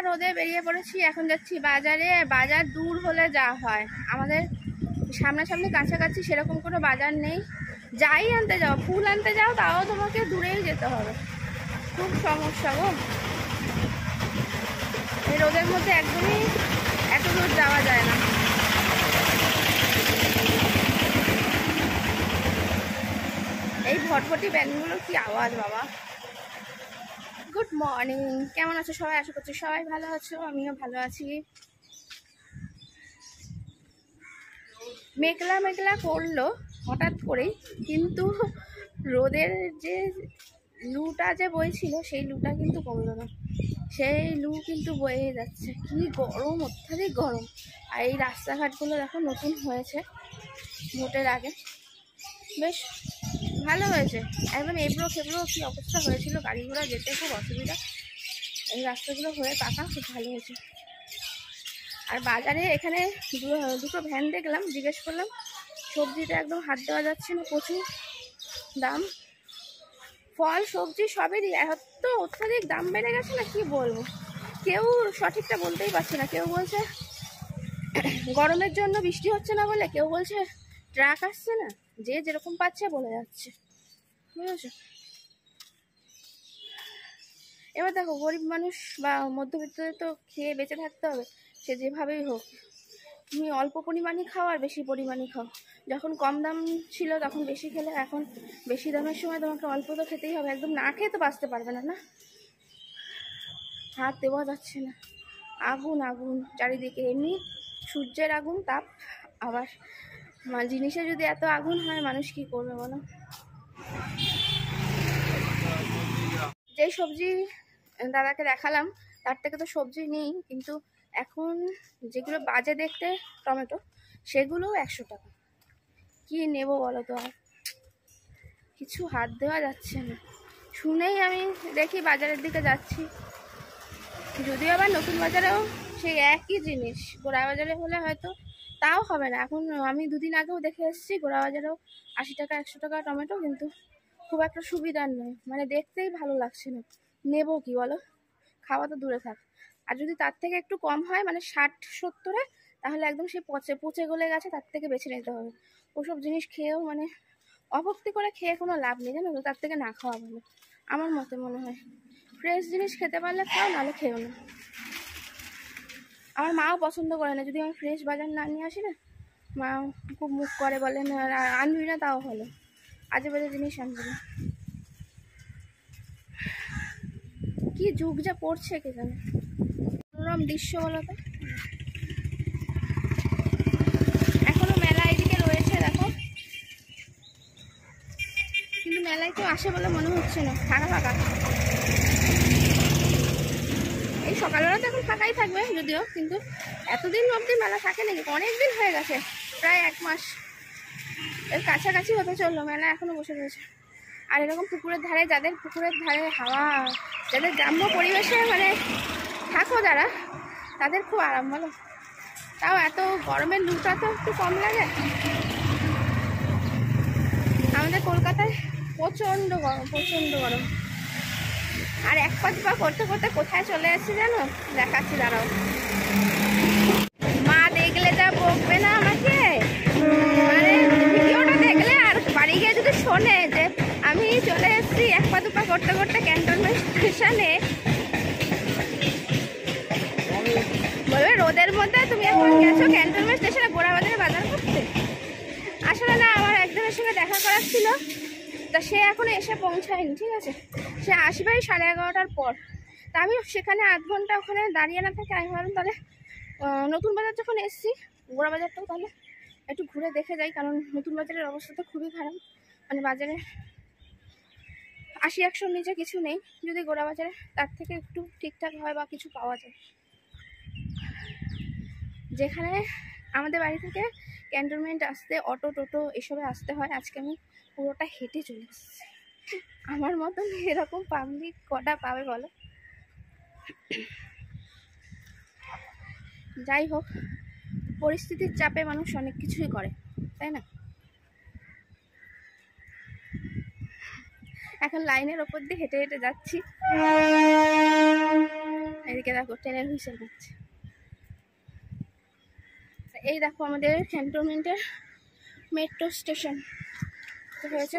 রোদে বেরিয়ে পড়েছি, এখন যাচ্ছি বাজারে। বাজার দূর হলে যা হয়, আমাদের সামনাসামনি কাছাকাছি সেরকম কোনো বাজার নেই। যাই আনতে যাও, ফুল আনতে যাও, তাও তোমাকে দূরেই যেতে হবে। খুব সমস্যা গো, এই রোদের মধ্যে একদমই এত দূর যাওয়া যায় না। এই ভটভটি ব্যান্ডগুলোর কি আওয়াজ বাবা। গুড মর্নিং, কেমন আছো সবাই? আশা করছি সবাই ভালো আছো, আমিও ভালো আছি। মেঘলা মেঘলা করলো হঠাৎ করেই, কিন্তু রোদের যে লুটা যে বইছিল সেই লুটা কিন্তু কমলো না, সেই লু কিন্তু বয়ে যাচ্ছে। কি গরম, অত্যাধিক গরম। আর এই রাস্তাঘাটগুলো দেখো নতুন হয়েছে ভোটের আগে, বেশ ভালো হয়েছে। একদম এবড়ো খেবড়ো কি অবস্থা হয়েছিল, গাড়ি ঘোড়া যেতে খুব অসুবিধা। এই রাস্তাগুলো হয়ে পাকা খুব ভালো হয়েছে। আর বাজারে এখানে দুটো ভ্যান দেখলাম, জিজ্ঞেস করলাম, সবজিটা একদম হাত দেওয়া যাচ্ছে না, প্রচুর দাম। ফল সবজি সবেরই এত অত্যাধিক দাম বেড়ে গেছে না, কি বলবো, কেউ সঠিকটা বলতেই পারছে না। কেউ বলছে গরমের জন্য বৃষ্টি হচ্ছে না বলে, কেউ বলছে ট্রাক আসছে না, যে যেরকম পাচ্ছে বলে যাচ্ছে, বুঝেছো? এবার দেখো, গরিব মানুষ বা মধ্যবিত্তদের তো খেয়ে বেঁচে থাকতে হবে, সে যেভাবেই হোক। তুমি অল্প পরিমাণই খাও আর বেশি পরিমাণই খাও। যখন কম দাম ছিল তখন বেশি খেলে, এখন বেশি দামের সময় তোমাকে অল্প তো খেতেই হবে। একদম না খেয়ে তো বাঁচতে পারবে না, না? হাত দেওয়া যাচ্ছে না, আগুন আগুন চারিদিকে। এমনি সূর্যের আগুন তাপ, আবার জিনিসে যদি এত আগুন হয়, মানুষ কি করবে বলো? যেই সবজি দাদাকে দেখালাম তার থেকে তো সবজি নেই, কিন্তু এখন যেগুলো বাজে দেখতে টমেটো, সেগুলোও 100 টাকা। কি নেব বলো তো? আর কিছু হাত দেওয়া যাচ্ছে না। শুনেই আমি দেখি বাজারের দিকে যাচ্ছি, যদিও আবার নতুন বাজারেও সেই একই জিনিস। গোড়া বাজারে হলে হয়তো তাও হবে না। এখন আমি দুদিন আগেও দেখে এসেছি গোড়া বাজারেও 80 টাকা 100 টাকা টমেটো, কিন্তু খুব একটা সুবিধার নয়, মানে দেখতেই ভালো লাগছে না। নেব কি বলো? খাওয়া তো দূরে থাক। আর যদি তার থেকে একটু কম হয়, মানে 60-70-এ, তাহলে একদম সে পচে গলে গেছে, তার থেকে বেছে নিতে হবে। ওসব জিনিস খেয়েও মানে অভক্তি করে খেয়ে কোনো লাভ নেই, জানো তো? তার থেকে না খাওয়া ভালো আমার মতে মনে হয়। ফ্রেশ জিনিস খেতে পারলে খাও, নাহলে খেও না। আমার মাও পছন্দ করে না যদি আমি ফ্রেশ বাজার না নিয়ে আসি না, মা খুব মুখ করে, বলে না আনবি না, তাও হলো আজে বাজে জিনিস আনবি না। কি যুগ যা পড়ছে কে জানে। মনোরম দৃশ্য বলো তো। এখনো মেলা এদিকে রয়েছে দেখো, কিন্তু মেলায় কেউ আসে বলে মনে হচ্ছে না, ফাঁকা ফাঁকা। এই সকালবেলা তো এখন ফাঁকাই থাকবে যদিও, কিন্তু এতদিন অবধি মেলা থাকে নাকি? অনেক দিন হয়ে গেছে, প্রায় 1 মাস এর কাছাকাছি হতে চললো, মেলা এখনো বসে রয়েছে। আর এরকম পুকুরের ধারে, যাদের পুকুরের ধারে হাওয়া, যাদের গ্রাম্য পরিবেশে মানে থাকো যারা, তাদের খুব আরাম বলো। তাও এত গরমের লুটা তো একটু কম লাগে। আমাদের কলকাতায় প্রচণ্ড গরম, প্রচণ্ড গরম। আর 1 পা 2 পা করতে করতে কোথায় চলে এসেছি জানো? দেখাচ্ছি, দাঁড়াও। মা দেখলে যা বকবে না আমাকে, মানে ভিডিওটা দেখলে আর বাড়ি গিয়ে যদি শোনে যে আমি চলে এসেছি 1 পা 2 পা করতে করতে ক্যান্টনমেন্ট স্টেশনে, বলবে রোদের মধ্যে তুমি এখন গেছো ক্যান্টনমেন্ট স্টেশনে গোড়াবাজারে বাজার করতে। আসলে না, আমার একজনের সঙ্গে দেখা করার ছিল, তা সে এখনো এসে পৌঁছায়নি, ঠিক আছে? সে আসবেই 11:30টার পর। তা আমি সেখানে 8 ঘন্টা ওখানে দাঁড়িয়ে না থেকে আমি ভাবলাম তাহলে নতুন বাজার যখন এসছি, গোড়া বাজারটাও তাহলে একটু ঘুরে দেখে যাই, কারণ নতুন বাজারের অবস্থা তো খুবই খারাপ। মানে বাজারে 80-100-র নিচে কিছু নেই। যদি গোড়া বাজারে তার থেকে একটু ঠিকঠাক হয় বা কিছু পাওয়া যায়। যেখানে আমাদের বাড়ি থেকে ক্যান্টনমেন্ট আসতে অটো টোটো এসবে আসতে হয়, আজকে আমি পুরোটা হেঁটে চলে এসেছি। আমার মতন এরকম পাবলিক কটা পাবে বলো? যাই হোক, পরিস্থিতির চাপে মানুষ অনেক কিছুই করে, তাই না? এখন লাইনের ওপর দিয়ে হেঁটে হেঁটে যাচ্ছি। এদিকে দেখো ট্রেনের হুইসেল করছে। এই দেখো আমাদের ক্যান্টনমেন্টের মেট্রো স্টেশন হয়েছে।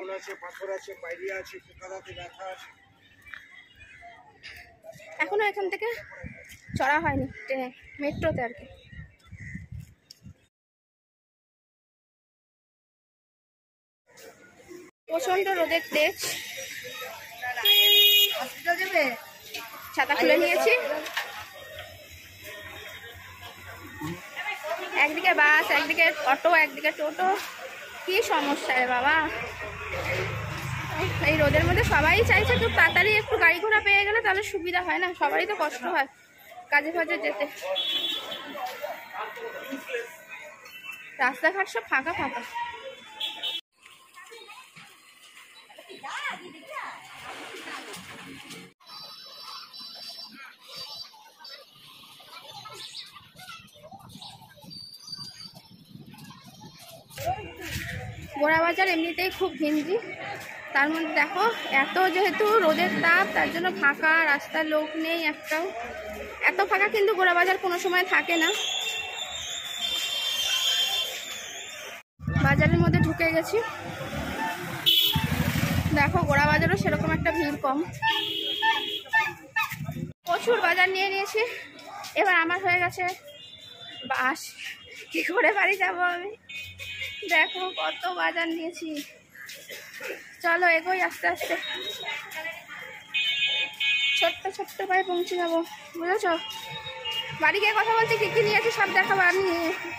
এখনো এখান থেকে চড়া হয়নি ট্রেনে, মেট্রোতে আর কি। প্রচন্ড রোদের তেজ, ছাতা খুলে নিয়েছি। একদিকে বাস, একদিকে অটো, একদিকে টোটো, কি সমস্যা রে বাবা। এই রোদের মধ্যে সবাই চাইছে খুব তাড়াতাড়ি একটু গাড়ি ঘোড়া পেয়ে গেলে তাহলে সুবিধা হয় না, সবারই তো কষ্ট হয় কাজে ফাজে যেতে। রাস্তাঘাট সব ফাঁকা ফাঁকা। গোড়াবাজার এমনিতেই খুব ঘিঞ্জি, তার মধ্যে দেখো এত যেহেতু রোদের তাপ তার জন্য ফাঁকা, রাস্তার লোক নেই একটাও। এত ফাঁকা কিন্তু গোড়াবাজার কোনো সময় থাকে না। বাজারের মধ্যে ঢুকে গেছি, দেখো গোড়াবাজারও সেরকম একটা ভিড় কম। প্রচুর বাজার নিয়ে নিয়েছি, এবার আমার হয়ে গেছে বাস। কি করে বাড়ি যাবো আমি, দেখো কত বাজার নিয়েছি। চলো এগোই আস্তে আস্তে, ছোট্ট ছোট্ট পায়ে পৌঁছে যাবো, বুঝেছ। বাড়ি গিয়ে কথা বলছি কি কি নিয়েছি সব দেখাবো। আমি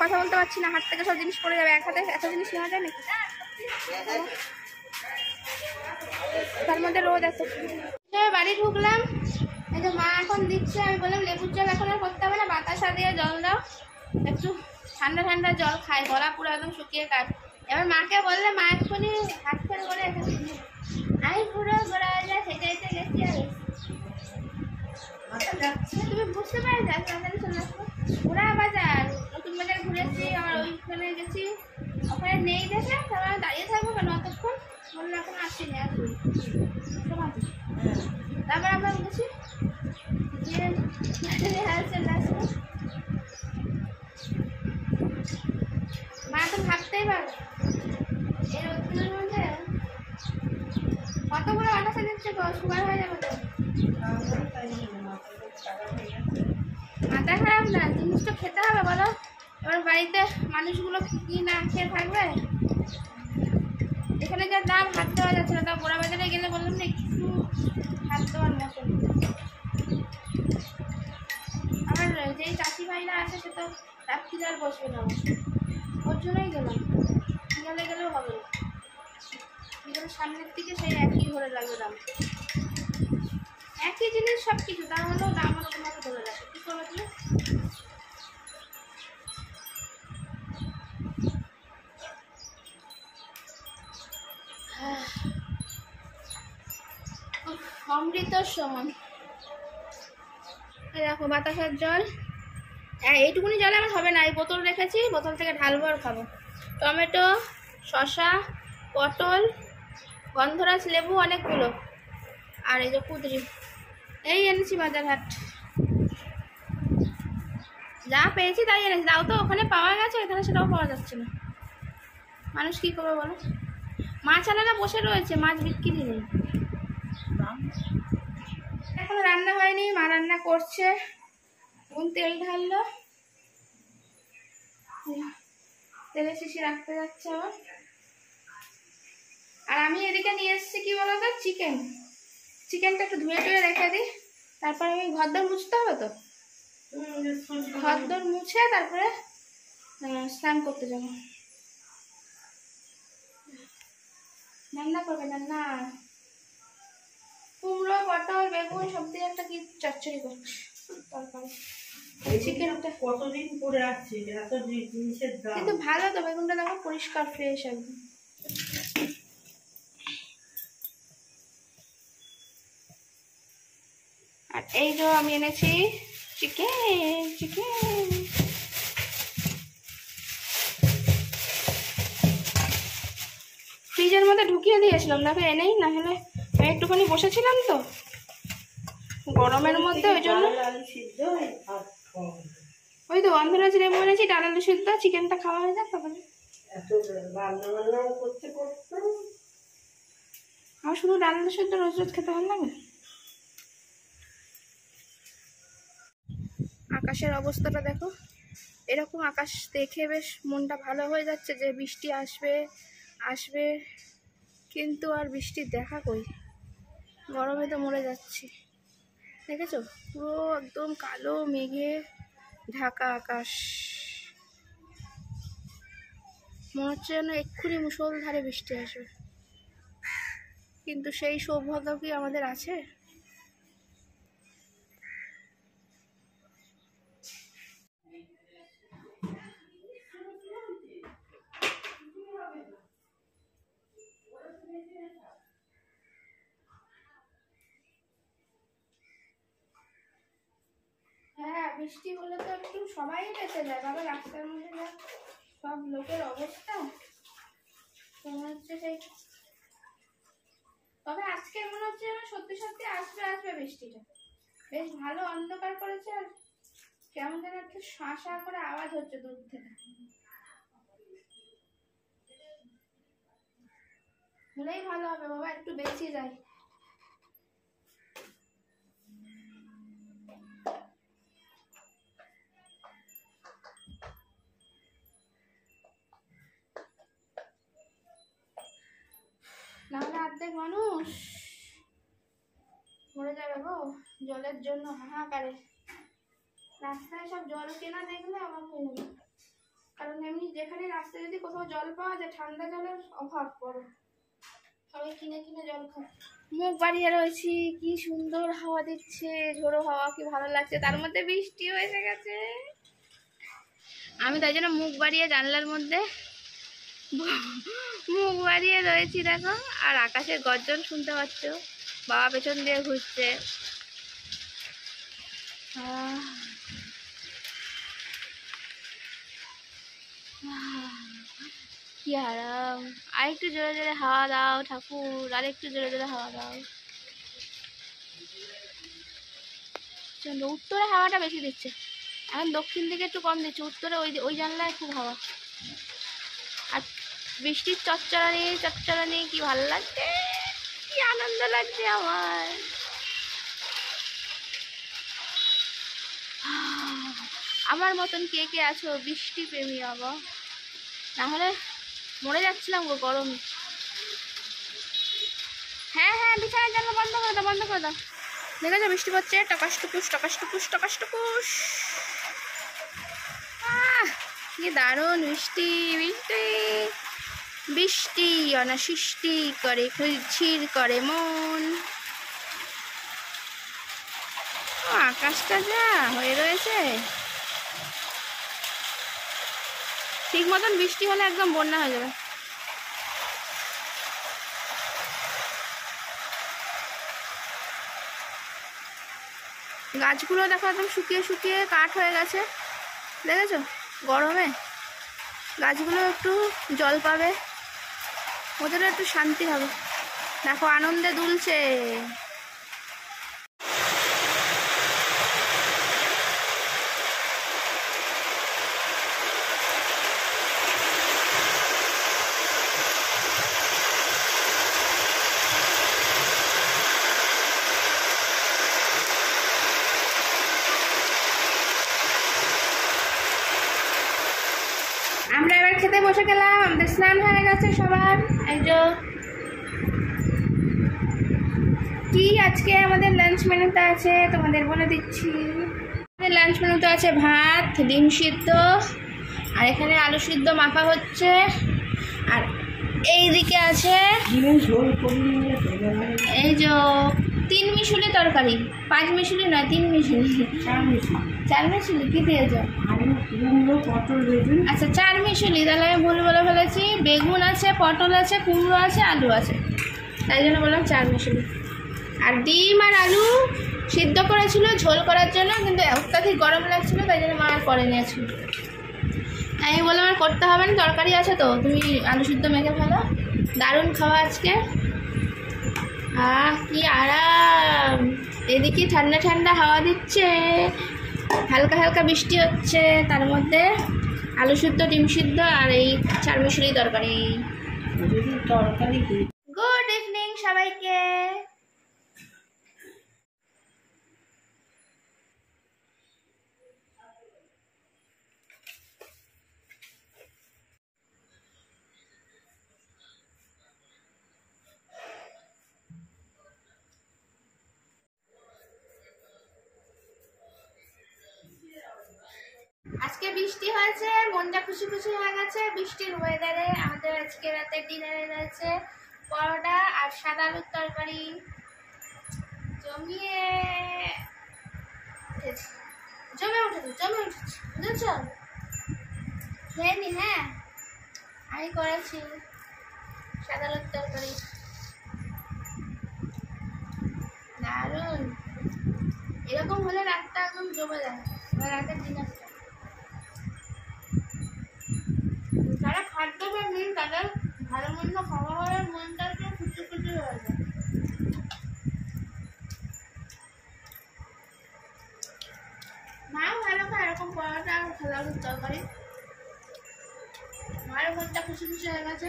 কথা বলতে পারছি না, হাত থেকে সব জিনিস পড়ে যাবে। এক হাতে এত জিনিস নেওয়া যায় নাকি, তার মধ্যে রোদ এত। বাড়ি ঢুকলাম, এই যে মা এখন দিচ্ছে। আমি বললাম লেবুর জল এখন আর করতে হবে না, বাতাসা দিয়ে জল দাও, একটু ঠান্ডা ঠান্ডা জল খাই, গলা পুরো একদম শুকিয়ে কাট। এবার মাকে বললে মা এক্ষুনি হাত ফেল করে আমি পুরো গোড়াবাজার হেঁটে হেঁটে গেছি। আর তুমি বুঝতে পারি তাড়াতাড়ি চলে আসবো। গোড়াবাজার নতুন বাজার ঘুরেছি, আমার ওইখানে গেছি, ওখানে নেই দেখে তারপরে দাঁড়িয়ে থাকবো কেন অতক্ষণ, বললো এখন আসিনি আসবি। তারপর আমরা গেছি যে চলে আসবো। মা তো ভাবতেই পারবে এই রোদগুলোর মধ্যে কতগুলো বাতাসা দিচ্ছে গো, সুগার হয়ে যাবে তো। মাথা খারাপ না, জিনিসটা খেতে হবে বলো। এবার বাড়িতে মানুষগুলো কি না খেয়ে থাকবে। এখানে যা দাম হাত দেওয়া যাচ্ছে না, তাও গোড়াবাজারে গেলে বললাম না কিছু হাত দেওয়ার মতো। আমার যেই চাষি ভাইরা আছে সে তো রাত্রি আর বসবে না, ওর জন্যই গেলাম। গেলে গেলেও হবে না, সামনের দিকে সেই একই ধরে লাগবে দাম, একই জিনিস সব কিছু, তার মধ্যেও দাম ওরকমভাবে ধরে রাখে। কী করবে তুমি? অমৃত সমান। দেখো বাতাসার জল, এইটুকুনি জলে আমার হবে না, এই বোতল রেখেছি, বোতল থেকে ঢালবো আর খাবো। টমেটো, শসা, পটল, গন্ধরাজ লেবু অনেকগুলো, আর এই যে কুদরি, এই এনেছি বাজার হাট। যা পেয়েছি তাই এনেছি, তাও তো ওখানে পাওয়া গেছে, এখানে সেটাও পাওয়া যাচ্ছে না। মানুষ কী করবে বলো। মাছ আনারা বসে রয়েছে, মাছ বিক্রি নেই। এখন রান্না হয়নি, মা রান্না করছে, এখন তেল ঢাললো, তেলের শিশি রাখতে যাচ্ছে আবার। আর আমি এদিকে নিয়ে এসেছি কি বলতো, চিকেনটা একটু ধুয়ে টুয়ে রেখে দিই, তারপর আমি ঘরদোর মুছতে হবে তো, ঘরদোর মুছে তারপরে স্নান করতে যাবো। রান্না করবে না, কুমড়ো, পটল, বেগুন সব দিয়ে একটা কি চচ্চড়ি করছি তরকারি। চিকেনটা কতদিন পরে আসছে, এত জিনিসের দাম কিন্তু ভালো তো, বেগুনটা দেখো পরিষ্কার ফ্রেশ একদম। আর এই যে আমি এনেছি চিকেন। ফ্রিজের মধ্যে ঢুকিয়ে দিয়েছিলাম, দেখো এনেই, না হলে আমি একটুখানি বসেছিলাম তো গরমের মধ্যে ওই জন্য ডাল আলু সিদ্ধ এই ভাত খাওয়া হবে। ওই তো গন্ধরাজ লেবু এনেছি, ডাল আলু সিদ্ধ, চিকেনটা খাওয়া হয়ে যাক তারপরে। এত রান্না বান্না করতে করতে আমার শুধু ডাল আলু সিদ্ধ রোজ রোজ খেতে ভালো লাগে। আকাশের অবস্থাটা দেখো, এরকম আকাশ দেখে বেশ মনটা ভালো হয়ে যাচ্ছে যে বৃষ্টি আসবে আসবে, কিন্তু আর বৃষ্টির দেখা কই, গরমে তো মরে যাচ্ছি। দেখেছো পুরো একদম কালো মেঘে ঢাকা আকাশ, মনে হচ্ছে যেন এক্ষুনি মুষলধারে বৃষ্টি আসবে, কিন্তু সেই সৌভাগ্য কি আমাদের আছে? হ্যাঁ, বৃষ্টি হলে তো একটু সবাই বেঁচে যায় বাবা, রাস্তার মধ্যে যা সব লোকের অবস্থা মনে হচ্ছে সেই। তবে আজকে মনে হচ্ছে যেন সত্যি সত্যি আসবে আসবে বৃষ্টিটা, বেশ ভালো অন্ধকার করেছে, আর কেমন যেন একটু শাঁ করে আওয়াজ হচ্ছে দূর থেকে, হলেই ভালো হবে বাবা, একটু বেঁচে যায়। নাহলে অর্ধেক মানুষ মরে যাবে গো জলের জন্য হাহাকারে। রাস্তায় সব জল কেনা দেখলে অবাক হয়ে যাবে, কারণ এমনি যেখানে রাস্তায় যদি কোথাও জল পাওয়া যায় ঠান্ডা জলের অভাব বড়, সবাই কিনে কিনে জল খায়। মুখ বাড়িয়ে রয়েছি, কি সুন্দর হাওয়া দিচ্ছে, ঝোড়ো হাওয়া, কি ভালো লাগছে, তার মধ্যে বৃষ্টিও এসে গেছে। আমি তাই জন্য মুখ বাড়িয়ে জানলার মধ্যে মুখ বাড়িয়ে রয়েছি দেখো, আর আকাশের গর্জন শুনতে পাচ্ছ, বাবা পেছন দিয়ে ঘুরছে। কি আরাম, আর একটু জোরে জোরে হাওয়া দাও ঠাকুর, আর একটু জোরে জোরে হাওয়া দাও। চলো, উত্তরে হাওয়াটা বেশি দিচ্ছে, এখন দক্ষিণ দিকে একটু কম দিচ্ছে, উত্তরে ওই জানলায় খুব হাওয়া, আর বৃষ্টির চচ্চড়ানি কি ভালো লাগছে, কি আনন্দ লাগছে আমার। আমার মতন কে কে আছো বৃষ্টি প্রেমী বাবা, নাহলে মরে যাচ্ছিলাম গো গরম। হ্যাঁ হ্যাঁ, বিছানার জানলা বন্ধ করে দাও, বন্ধ করে দাও। দেখেছো বৃষ্টি পড়ছে, টকাশ টুকুস টকাশ টুকুস টকাশ টুকুস, কি দারুণ বৃষ্টি, বৃষ্টি বৃষ্টি অনাসৃষ্টি করে, ঝির করে মন। আকাশটা যা হয়ে রয়েছে, ঠিক মতন বৃষ্টি হলে একদম বন্যা হয়ে যাবে। গাছগুলো দেখো একদম শুকিয়ে শুকিয়ে কাঠ হয়ে গেছে, দেখেছো গরমে গাছগুলো একটু জল পাবে, ওদেরও একটু শান্তি হবে। দেখো আনন্দে দুলছে। আমরা এবার খেতে বসে গেলাম, আমাদের স্নান হয়ে গেছে সবার। এই যে কি আজকে আমাদের লাঞ্চ মেনুতে আছে তোমাদের বলে দিচ্ছি। আমাদের লাঞ্চ মেনুতে আছে ভাত, ডিম সিদ্ধ, আর এখানে আলু সিদ্ধ মাখা হচ্ছে, আর এইদিকে আছে এই যে 3 মিশুলি তরকারি, 5 মিশুলি নয় 3 মিশুলি, 4 মিশুলি কি দিয়েছ? আচ্ছা 4 মিশুলি, তাহলে আমি ভুল বলে ফেলেছি। বেগুন আছে, পটল আছে, কুমড়ো আছে, আলু আছে, তাই জন্য বললাম 4 মিশুলি। আর ডিম আর আলু সিদ্ধ করেছিল ঝোল করার জন্য, কিন্তু অত্যাধিক গরম লাগছিল তাই জন্য মা আর করে নিয়েছিল। আমি বললাম আর করতে হবে না, তরকারি আছে তো, তুমি আলু সিদ্ধ মেখে ফেলো। দারুণ খাওয়া আজকে, কি আরাম। এদিকে ঠান্ডা ঠান্ডা হাওয়া দিচ্ছে, হালকা হালকা বৃষ্টি হচ্ছে, তার মধ্যে আলু সিদ্ধ, ডিম সিদ্ধ আর এই চারমিশুরি তরকারি। তরকারি কি? গুড ইভিনিং সবাইকে। আজকে বৃষ্টি হয়েছে, মনটা খুশি খুশি হয়ে গেছে বৃষ্টির ওয়েদারে। আমাদের আজকে রাতের ডিনারে রয়েছে পরোটা আর সাদা আলুর তরকারি। জমে উঠেছে বুঝেছ? খেয়ে নি। হ্যাঁ, আমি করেছি সাদা আলুর তরকারি, দারুণ। এরকম হলে রাতটা একদম জমে যায়, রাতের ডিনারটা। যারা খাদ্য প্রেমী তাদের ভালো মন্দ খাওয়া হলে মনটা একটু খুশি খুশি হয়ে যায়। মাও ভালো খায় এরকম পরোটা আর সাদা আলুর তরকারি। মায়ের মনটা খুশি খুশি হয়ে গেছে।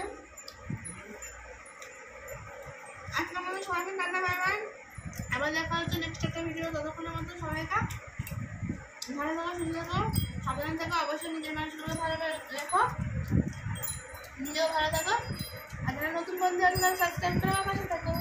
আজকে আমাদের সবাইকে টাটা, বাই বাই। আবার দেখা হচ্ছে নেক্সট একটা ভিডিও। ততক্ষণের মধ্যে সবাইকে ভালো থাকো, সুন্দর থাকো, সাবধান থাকো। অবশ্যই নিজের মানুষগুলো ভালো রেখো, নিজেও ভালো থাকো। আর যারা নতুন বন্ধু আছে তারা সাবস্ক্রাইব করে আমার পাশে থাকো।